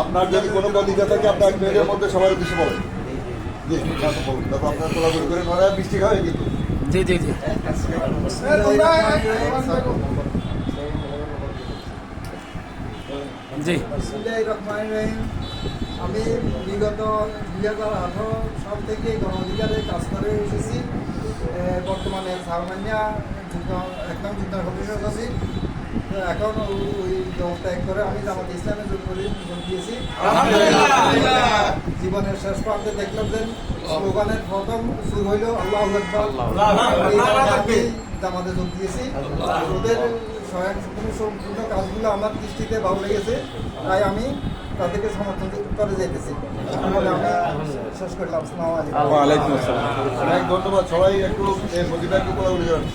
আপনার যদি কোনো কবিতা থাকে আপনার 1 মিনিটের মধ্যে সবাই উদ্দেশ্যে বলেন। জি, বলুন। তারপর আপনার কোলাকুলি করে নড়া বৃষ্টি খাবে কিন্তু। জি জি জি জি। বিসমিল্লাহির রহমানির রহিম। আমি বিগত 2018 সাল থেকে গণ অধিকারে কাজ করে এসেছি। বর্তমানে সালমানিয়া একদম যুদ্ধ অফিসার আছি। এখন ওই দল ত্যাগ করে আমি জামাত ইসলামে যোগ দিয়েছি। জীবনের শেষ প্রান্তে দেখলাম যে স্লোগানের প্রথম শুরু হইল আল্লাহু আকবার। আমি জামাতে যোগ দিয়েছি। ওদের সম্পূর্ণ কাজগুলো আমার দৃষ্টিতে ভালো লেগেছে, তাই আমি তাদেরকে সমর্থন করে যেতেছি। আমি শেষ করলাম। আসসালামু আলাইকুম। ওয়ালাইকুম আসসালাম। অনেক ধন্যবাদ। সবাই একটু এই মসজিদটা একটু কোলাকুলি করেন।